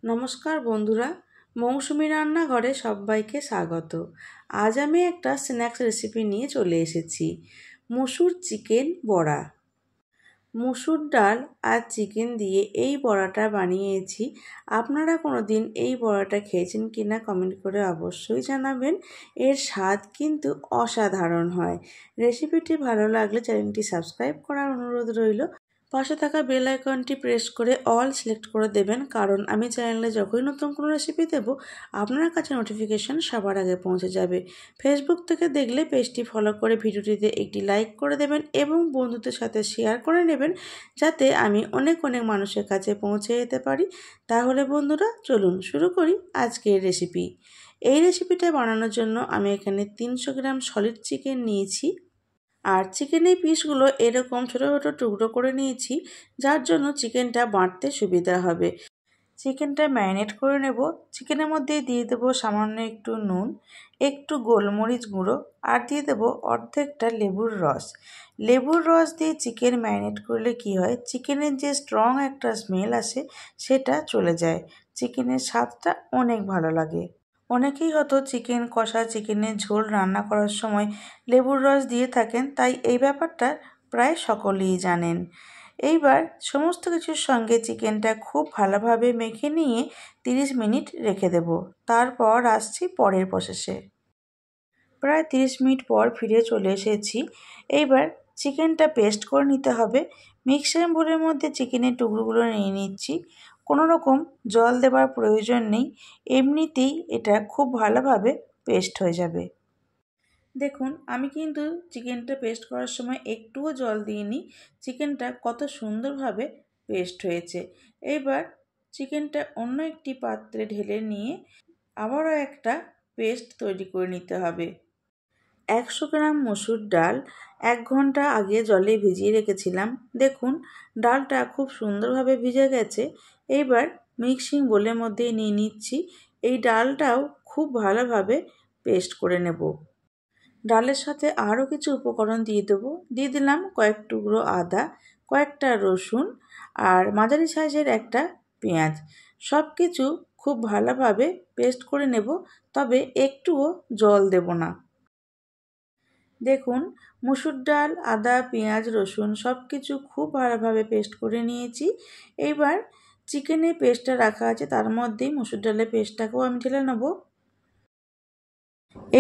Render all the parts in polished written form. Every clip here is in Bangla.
নমস্কার বন্ধুরা, মৌসুমি রান্নাঘরে সবাইকে স্বাগত। আজ আমি একটা স্ন্যাক্স রেসিপি নিয়ে চলে এসেছি, মসুর চিকেন বড়া। মসুর ডাল আর চিকেন দিয়ে এই বড়াটা বানিয়েছি। আপনারা কোনোদিন এই বড়াটা খেয়েছেন কিনা কমেন্ট করে অবশ্যই জানাবেন। এর স্বাদ কিন্তু অসাধারণ হয়। রেসিপিটি ভালো লাগলে চ্যানেলটি সাবস্ক্রাইব করার অনুরোধ রইল। পাশে থাকা বেল আইকনটি প্রেস করে অল সিলেক্ট করে দেবেন, কারণ আমি চ্যানেলে যখনই নতুন কোনো রেসিপি দেব আপনার কাছে নোটিফিকেশন সবার আগে পৌঁছে যাবে। ফেসবুক থেকে দেখলে পেজটি ফলো করে ভিডিওটিতে একটি লাইক করে দেবেন এবং বন্ধুদের সাথে শেয়ার করে নেবেন, যাতে আমি অনেক মানুষের কাছে পৌঁছে যেতে পারি। তাহলে বন্ধুরা চলুন শুরু করি আজকের রেসিপি। এই রেসিপিটা বানানোর জন্য আমি এখানে 300 গ্রাম সলিড চিকেন নিয়েছি। আর চিকেনের পিসগুলো এরকম ছোটো ছোটো টুকরো করে নিয়েছি, যার জন্য চিকেনটা বাঁটতে সুবিধা হবে। চিকেনটা ম্যারিনেট করে নেব। চিকেনের মধ্যে দিয়ে দেবো সামান্য একটু নুন, একটু গোলমরিচ গুঁড়ো, আর দিয়ে দেবো অর্ধেকটা লেবুর রস। লেবুর রস দিয়ে চিকেন ম্যারিনেট করলে কি হয়, চিকেনের যে স্ট্রং একটা স্মেল আসে সেটা চলে যায়, চিকেনের স্বাদটা অনেক ভালো লাগে। অনেকেই হয়তো চিকেন কষা, চিকেনের ঝোল রান্না করার সময় লেবুর রস দিয়ে থাকেন, তাই এই ব্যাপারটা প্রায় সকলেই জানেন। এইবার সমস্ত কিছুর সঙ্গে চিকেনটা খুব ভালোভাবে মেখে নিয়ে 30 মিনিট রেখে দেব। তারপর আসছি পরের প্রসেসে। প্রায় 30 মিনিট পর ফিরে চলে এসেছি। এইবার চিকেনটা পেস্ট করে নিতে হবে। মিক্সার বোলের মধ্যে চিকেনের টুকরোগুলো নিয়ে নিচ্ছি। কোনো রকম জল দেওয়ার প্রয়োজন নেই, এমনিতেই এটা খুব ভালোভাবে পেস্ট হয়ে যাবে। দেখুন, আমি কিন্তু চিকেনটা পেস্ট করার সময় একটুও জল দিইনি। চিকেনটা কত সুন্দরভাবে পেস্ট হয়েছে। এইবার চিকেনটা অন্য একটি পাত্রে ঢেলে নিয়ে আবারও একটা পেস্ট তৈরি করে নিতে হবে। 100 গ্রাম মসুর ডাল 1 ঘন্টা আগে জলে ভিজিয়ে রেখেছিলাম। দেখুন, ডালটা খুব সুন্দরভাবে ভিজে গেছে। এইবার মিক্সিং বোলের মধ্যে নিয়ে নিচ্ছি। এই ডালটাও খুব ভালোভাবে পেস্ট করে নেব। ডালের সাথে আরও কিছু উপকরণ দিয়ে দেবো। দিয়ে দিলাম কয়েক টুকরো আদা, কয়েকটা রসুন, আর মাঝারি সাইজের একটা পেঁয়াজ। সব কিছু খুব ভালোভাবে পেস্ট করে নেব, তবে একটুও জল দেব না। দেখুন, মসুর ডাল, আদা, পেঁয়াজ, রসুন সব কিছু খুব ভালোভাবে পেস্ট করে নিয়েছি। এইবার চিকেনের পেস্টটা রাখা আছে, তার মধ্যেই মসুর ডালের পেস্টটাকেও আমি ঢেলে নেব।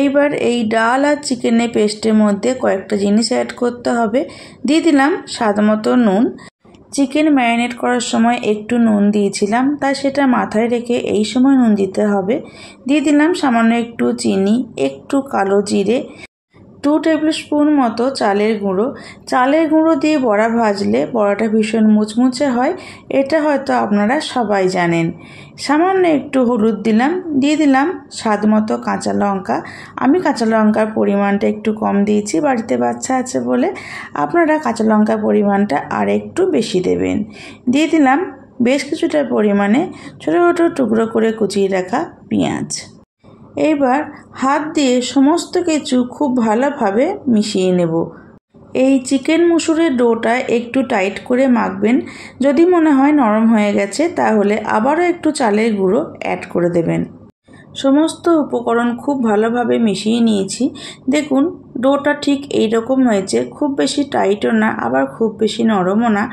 এইবার এই ডাল আর চিকেনের পেস্টের মধ্যে কয়েকটা জিনিস অ্যাড করতে হবে। দিয়ে দিলাম স্বাদ মতো নুন। চিকেন ম্যারিনেট করার সময় একটু নুন দিয়েছিলাম, তাই সেটা মাথায় রেখে এই সময় নুন দিতে হবে। দিয়ে দিলাম সামান্য একটু চিনি, একটু কালো জিরে, 2 টেবিল স্পুন মতো চালের গুঁড়ো। চালের গুঁড়ো দিয়ে বড়া ভাজলে বড়াটা ভীষণ মুচমুচে হয়, এটা হয়তো আপনারা সবাই জানেন। সামান্য একটু হলুদ দিলাম। দিয়ে দিলাম স্বাদ মতো কাঁচা লঙ্কা। আমি কাঁচা লঙ্কার পরিমাণটা একটু কম দিয়েছি, বাড়িতে বাচ্চা আছে বলে। আপনারা কাঁচা লঙ্কার পরিমাণটা আর একটু বেশি দেবেন। দিয়ে দিলাম বেশ কিছুটা পরিমাণে ছোটো ছোটো টুকরো করে কুচিয়ে রাখা পেঁয়াজ। এইবার হাত দিয়ে সমস্ত কিছু খুব ভালোভাবে মিশিয়ে নেব। এই চিকেন মসুরের ডোটা একটু টাইট করে মাখবেন। যদি মনে হয় নরম হয়ে গেছে, তাহলে আবারও একটু চালের গুঁড়ো অ্যাড করে দেবেন। সমস্ত উপকরণ খুব ভালোভাবে মিশিয়ে নিয়েছি। দেখুন, ডোটা ঠিক এই রকম হয়েছে, খুব বেশি টাইটও না, আবার খুব বেশি নরমও না।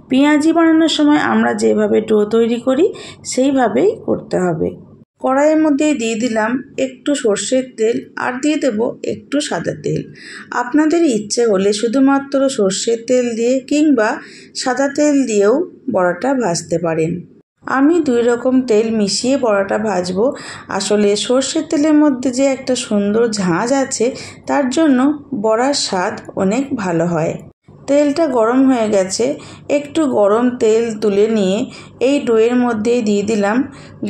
পেঁয়াজি বানানোর সময় আমরা যেভাবে ডো তৈরি করি সেইভাবেই করতে হবে। কড়াইয়ের মধ্যে দিয়ে দিলাম একটু সর্ষের তেল, আর দিয়ে দেব একটু সাদা তেল। আপনাদের ইচ্ছে হলে শুধুমাত্র সর্ষের তেল দিয়ে কিংবা সাদা তেল দিয়েও বড়াটা ভাজতে পারেন। আমি 2 রকম তেল মিশিয়ে বড়াটা ভাজবো। আসলে সর্ষের তেলের মধ্যে যে একটা সুন্দর ঝাঁঝ আছে, তার জন্য বড়ার স্বাদ অনেক ভালো হয়। তেলটা গরম হয়ে গেছে। একটু গরম তেল তুলে নিয়ে এই ডোয়ের মধ্যে দিয়ে দিলাম।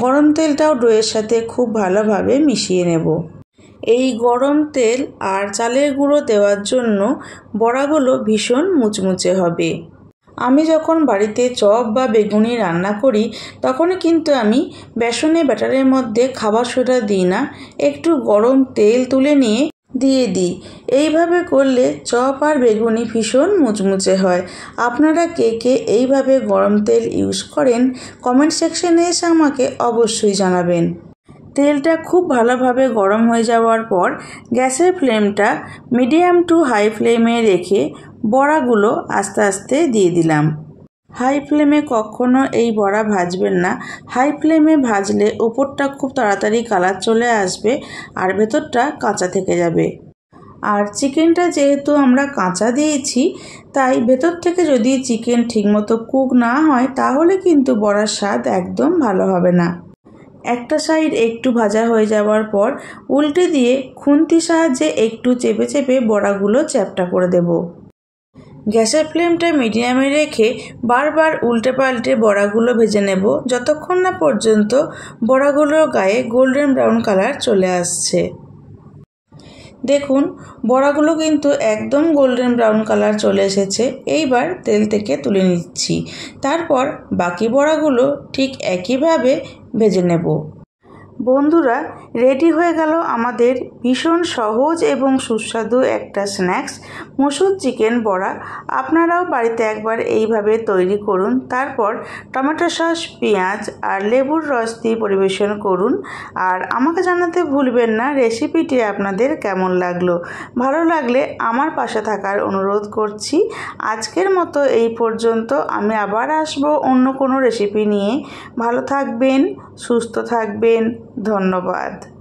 গরম তেলটাও ডোয়ের সাথে খুব ভালোভাবে মিশিয়ে নেব। এই গরম তেল আর চালের গুঁড়ো দেওয়ার জন্য বড়াগুলো ভীষণ মুচমুচে হবে। আমি যখন বাড়িতে চপ বা বেগুনি রান্না করি, তখনই কিন্তু আমি বেসনের ব্যাটারের মধ্যে খাবার সোডা দিই না। একটু গরম তেল তুলে নিয়ে দিয়ে দিই। এইভাবে করলে চপ আর বেগুনি ভীষণ মুচমুচে হয়। আপনারা কে কে এইভাবে গরম তেল ইউজ করেন কমেন্ট সেকশনে এসে আমাকে অবশ্যই জানাবেন। তেলটা খুব ভালোভাবে গরম হয়ে যাওয়ার পর গ্যাসের ফ্লেমটা মিডিয়াম টু হাই ফ্লেমে রেখে বড়াগুলো আস্তে আস্তে দিয়ে দিলাম। হাই ফ্লেমে কখনো এই বড়া ভাজবেন না। হাই ফ্লেমে ভাজলে উপরটা খুব তাড়াতাড়ি কালার চলে আসবে আর ভেতরটা কাঁচা থেকে যাবে। আর চিকেনটা যেহেতু আমরা কাঁচা দিয়েছি, তাই ভেতর থেকে যদি চিকেন ঠিকমতো কুক না হয় তাহলে কিন্তু বড়ার স্বাদ একদম ভালো হবে না। একটা সাইড একটু ভাজা হয়ে যাওয়ার পর উল্টে দিয়ে খুন্তির সাহায্যে একটু চেপে চেপে বড়াগুলো চ্যাপ্টা করে দেব। গ্যাসের ফ্লেমটা মিডিয়ামে রেখে বারবার উল্টে পাল্টে বড়াগুলো ভেজে নেব যতক্ষণ না পর্যন্ত বড়াগুলোর গায়ে গোল্ডেন ব্রাউন কালার চলে আসছে। দেখুন বড়াগুলো কিন্তু একদম গোল্ডেন ব্রাউন কালার চলে এসেছে। এইবার তেল থেকে তুলে নিচ্ছি। তারপর বাকি বড়াগুলো ঠিক একইভাবে ভেজে নেব। বন্ধুরা, রেডি হয়ে গেল আমাদের ভীষণ সহজ এবং সুস্বাদু একটা স্ন্যাক্স মসুর চিকেন বড়া। আপনারাও বাড়িতে একবার এইভাবে তৈরি করুন। তারপর টমেটো সস, পেঁয়াজ আর লেবুর রস দিয়ে পরিবেশন করুন। আর আমাকে জানাতে ভুলবেন না রেসিপিটি আপনাদের কেমন লাগলো। ভালো লাগলে আমার পাশে থাকার অনুরোধ করছি। আজকের মতো এই পর্যন্ত। আমি আবার আসবো অন্য কোনো রেসিপি নিয়ে। ভালো থাকবেন, সুস্থ থাকবেন। ধন্যবাদ।